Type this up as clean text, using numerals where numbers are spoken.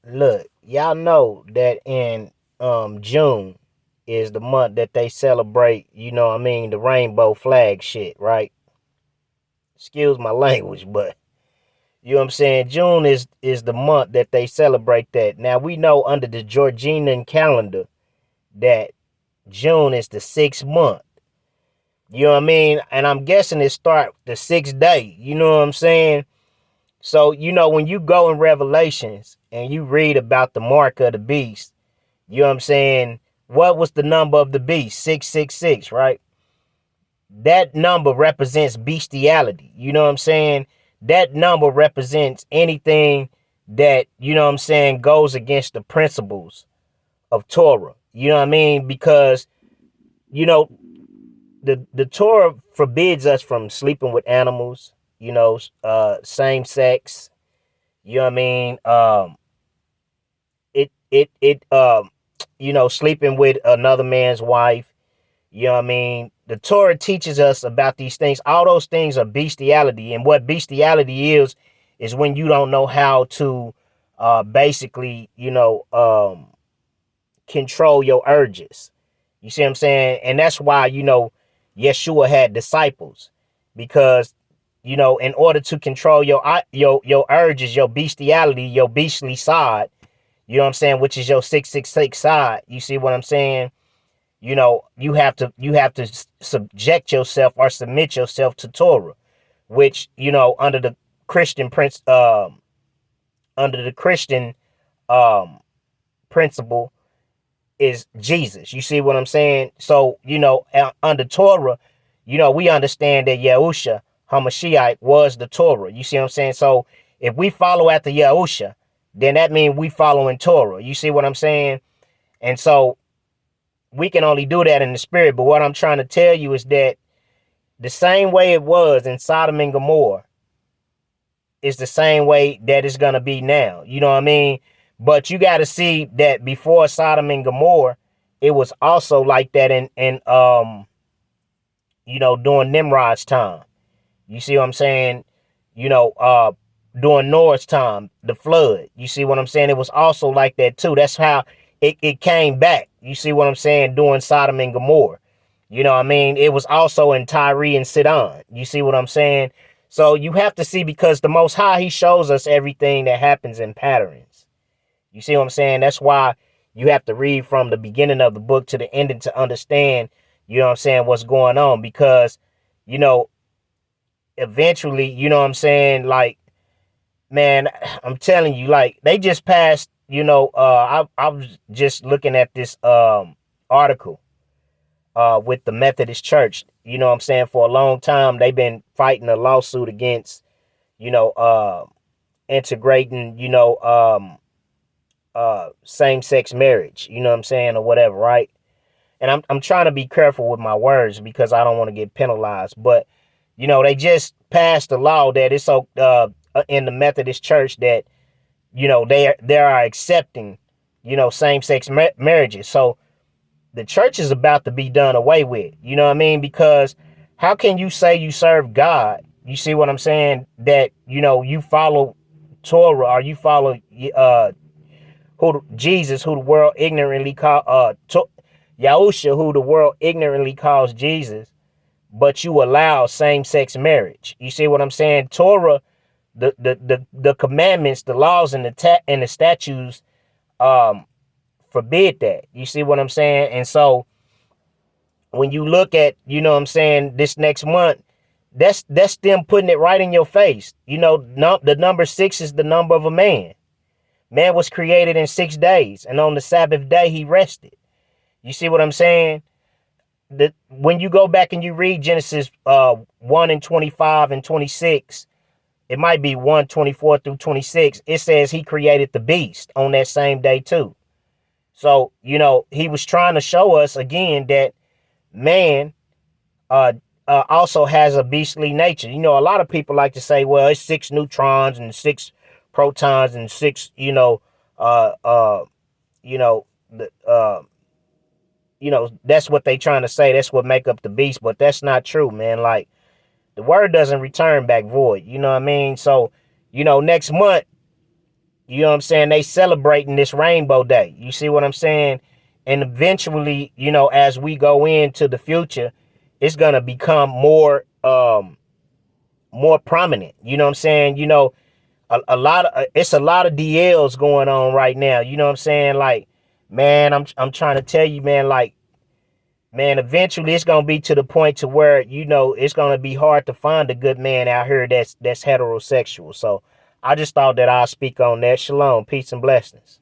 Look, y'all know that in June is the month that they celebrate, the rainbow flag shit, right? Excuse my language, but you know what I'm saying? June is the month that they celebrate that. Now we know under the Georgian calendar that June is the 6th month. You know what I mean? And I'm guessing it start the 6th day. You know what I'm saying? So, when you go in Revelations and you read about the mark of the beast, you know what I'm saying? What was the number of the beast? 666, right? That number represents bestiality. You know what I'm saying? That number represents anything that, goes against the principles of Torah. You know what I mean? Because, you know, the Torah forbids us from sleeping with animals, same sex, you know what I mean? Sleeping with another man's wife, you know what I mean? The Torah teaches us about these things. All those things are bestiality. And what bestiality is when you don't know how to basically, control your urges. You see what I'm saying? And that's why, Yeshua had disciples because, in order to control your urges, your bestiality, your beastly side, you know what I'm saying, which is your 666 side. You see what I'm saying? You have to subject yourself or submit yourself to Torah, which, under the Christian under the Christian um principle is Jesus. You see what I'm saying? So, under Torah, we understand that Yahusha Hamashiach was the Torah. You see what I'm saying? So if we follow after Yahusha, then that means we follow in Torah. You see what I'm saying? And so we can only do that in the spirit. But what I'm trying to tell you is that the same way it was in Sodom and Gomorrah is the same way that it's going to be now. You know what I mean? But you got to see that before Sodom and Gomorrah, it was also like that during Nimrod's time. You see what I'm saying? You know, uh, During Noah's time, the flood. You see what I'm saying? It was also like that too. That's how it came back. You see what I'm saying? During Sodom and Gomorrah. You know what I mean? It was also in Tyre and Sidon. You see what I'm saying? So you have to see because the Most High, he shows us everything that happens in patterns. You see what I'm saying? That's why you have to read from the beginning of the book to the ending to understand, what's going on. Because, you know, eventually, like, man, I'm telling you, like, they just passed, I was just looking at this article with the Methodist Church. You know what I'm saying? For a long time, they've been fighting a lawsuit against, you know, uh, integrating, same-sex marriage, you know what I'm saying, or whatever, right? And I'm trying to be careful with my words because I don't want to get penalized. But, they just passed a law that it's so in the Methodist Church that, they are accepting, same-sex marriages. So the church is about to be done away with. You know what I mean? Because how can you say you serve God? You see what I'm saying? That, you follow Torah or you follow Jesus, who the world ignorantly call Yahusha, who the world ignorantly calls Jesus, but you allow same-sex marriage. You see what I'm saying? Torah, the commandments, the laws, and the statutes um forbid that. You see what I'm saying? And so when you look at, this next month, that's them putting it right in your face. The number 6 is the number of a man. Man was created in 6 days, and on the Sabbath day he rested. You see what I'm saying? When you go back and you read Genesis 1 and 25 and 26, it might be 1:24 through 26. It says he created the beast on that same day too. So, he was trying to show us again that man uh, also has a beastly nature. A lot of people like to say, well, it's 6 neutrons and 6 protons and 6, uh, uh, you know, the, that's what they trying to say. That's what make up the beast, but that's not true, man. Like, the word doesn't return back void. You know what I mean? So, next month, You know what I'm saying? They celebrating this rainbow day. You see what I'm saying? And eventually, you know, as we go into the future, it's gonna become more prominent. You know what I'm saying? You know, a lot of it's a lot of DLs going on right now. You know what I'm saying? Like, man, I'm trying to tell you, man, like, man, eventually it's gonna be to the point to where, you know, it's gonna be hard to find a good man out here that's heterosexual. So I just thought that I'll speak on that. Shalom, peace and blessings.